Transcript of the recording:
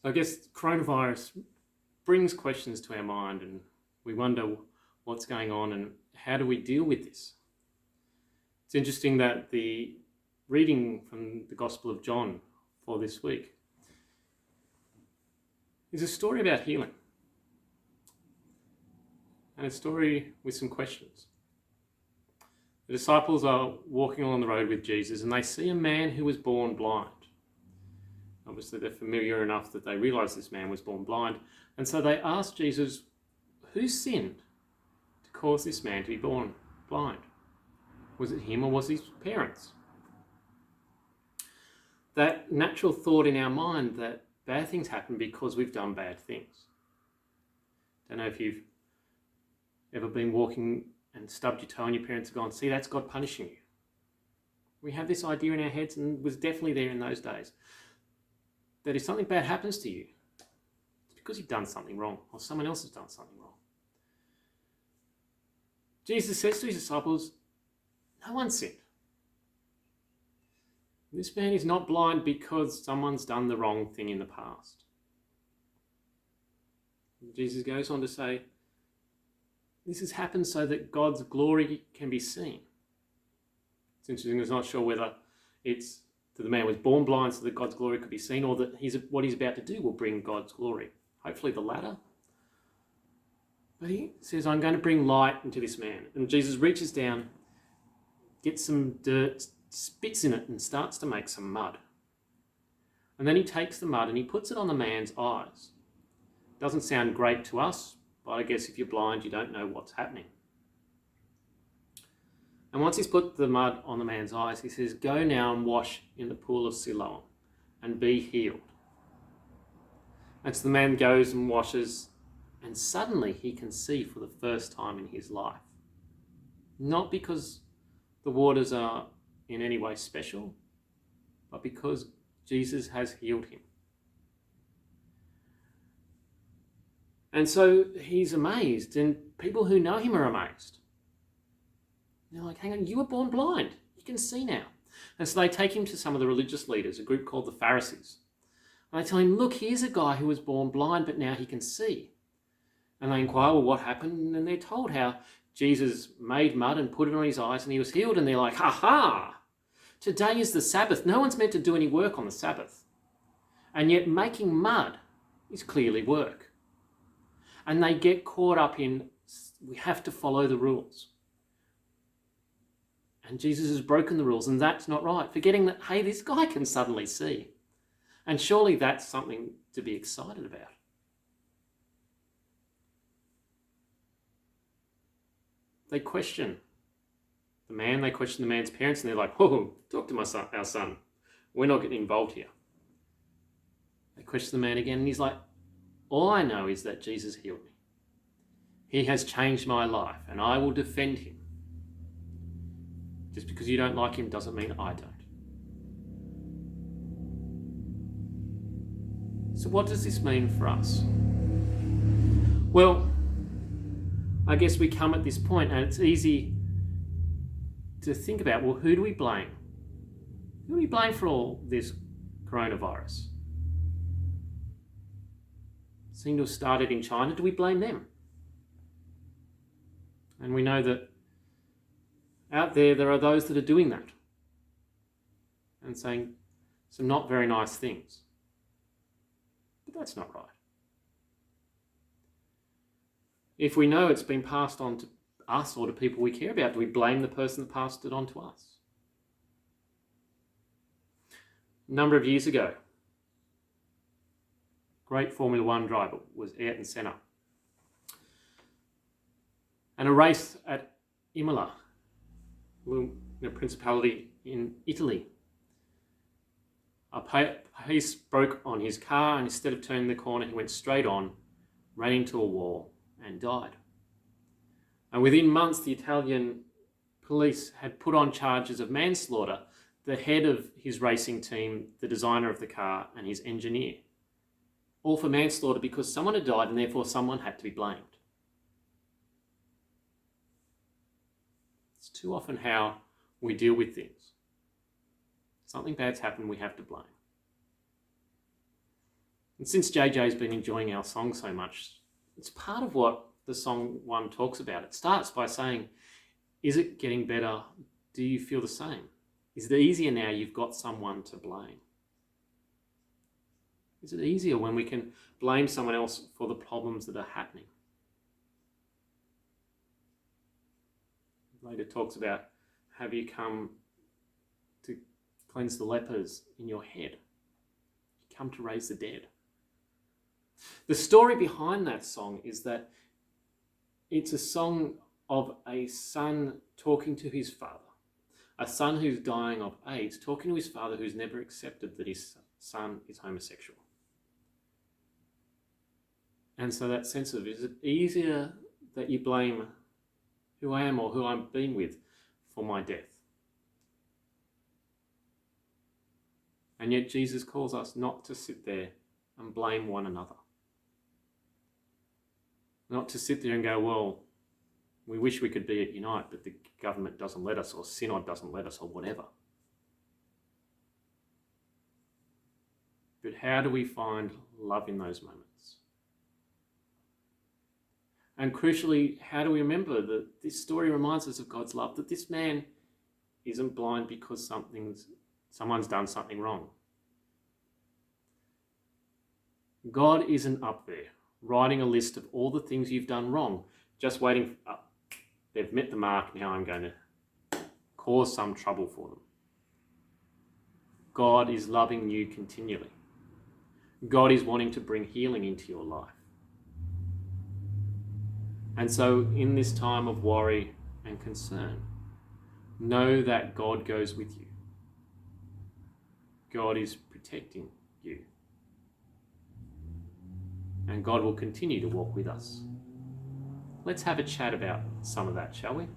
So I guess coronavirus brings questions to our mind, and we wonder what's going on and how do we deal with this. It's interesting that the reading from the Gospel of John for this week is a story about healing, and a story with some questions. The disciples are walking along the road with Jesus and they see a man who was born blind. Obviously, they're familiar enough that they realise this man was born blind. And so they ask Jesus, who sinned to cause this man to be born blind? Was it him or was it his parents? That natural thought in our mind that bad things happen because we've done bad things. Don't know if you've ever been walking and stubbed your toe and your parents have gone, see, that's God punishing you. We have this idea in our heads, and it was definitely there in those days, that if something bad happens to you, it's because you've done something wrong or someone else has done something wrong. Jesus says to his disciples, no one sinned. This man is not blind because someone's done the wrong thing in the past. Jesus goes on to say, this has happened so that God's glory can be seen. It's interesting, I'm not sure whether it's that the man was born blind so that God's glory could be seen, or that what he's about to do will bring God's glory. Hopefully the latter. But he says, I'm going to bring light into this man. And Jesus reaches down, gets some dirt, spits in it and starts to make some mud. And then he takes the mud and he puts it on the man's eyes. Doesn't sound great to us, but I guess if you're blind, you don't know what's happening. And once he's put the mud on the man's eyes, he says, go now and wash in the pool of Siloam and be healed. And so the man goes and washes, and suddenly he can see for the first time in his life. Not because the waters are in any way special, but because Jesus has healed him. And so he's amazed, and people who know him are amazed. They're like, hang on, you were born blind. You can see now. And so they take him to some of the religious leaders, a group called the Pharisees. And they tell him, look, here's a guy who was born blind, but now he can see. And they inquire, well, what happened? And they're told how Jesus made mud and put it on his eyes and he was healed. And they're like, ha! Today is the Sabbath. No one's meant to do any work on the Sabbath. And yet making mud is clearly work. And they get caught up in, we have to follow the rules. And Jesus has broken the rules, and that's not right. Forgetting that, hey, this guy can suddenly see. And surely that's something to be excited about. They question the man, they question the man's parents, and they're like, whoa, talk to our son. We're not getting involved here. They question the man again, and he's like, all I know is that Jesus healed me. He has changed my life, and I will defend him. Just because you don't like him doesn't mean I don't. So what does this mean for us? Well, I guess we come at this point and it's easy to think about, well, who do we blame? Who do we blame for all this coronavirus? It seemed to have started in China. Do we blame them? And we know that out there are those that are doing that and saying some not very nice things. But that's not right. If we know it's been passed on to us or to people we care about, do we blame the person that passed it on to us? A number of years ago, great Formula One driver was Ayrton Senna. And a race at Imola, a principality in Italy. A piece broke on his car, and instead of turning the corner, he went straight on, ran into a wall and died. And within months, the Italian police had put on charges of manslaughter the head of his racing team, the designer of the car, and his engineer. All for manslaughter because someone had died and therefore someone had to be blamed. It's too often how we deal with things. Something bad's happened, we have to blame. And since JJ's been enjoying our song so much, it's part of what the song 1 talks about. It starts by saying, is it getting better? Do you feel the same? Is it easier now you've got someone to blame? Is it easier when we can blame someone else for the problems that are happening? Later talks about, have you come to cleanse the lepers in your head? You come to raise the dead. The story behind that song is that it's a song of a son talking to his father. A son who's dying of AIDS, talking to his father who's never accepted that his son is homosexual. And so that sense of, is it easier that you blame who I am or who I've been with for my death? And yet Jesus calls us not to sit there and blame one another. Not to sit there and go, well, we wish we could be at Unite, but the government doesn't let us, or Synod doesn't let us, or whatever. But how do we find love in those moments? And crucially, how do we remember that this story reminds us of God's love, that this man isn't blind because someone's done something wrong. God isn't up there writing a list of all the things you've done wrong, just waiting, they've met the mark, now I'm going to cause some trouble for them. God is loving you continually. God is wanting to bring healing into your life. And so in this time of worry and concern, know that God goes with you. God is protecting you. And God will continue to walk with us. Let's have a chat about some of that, shall we?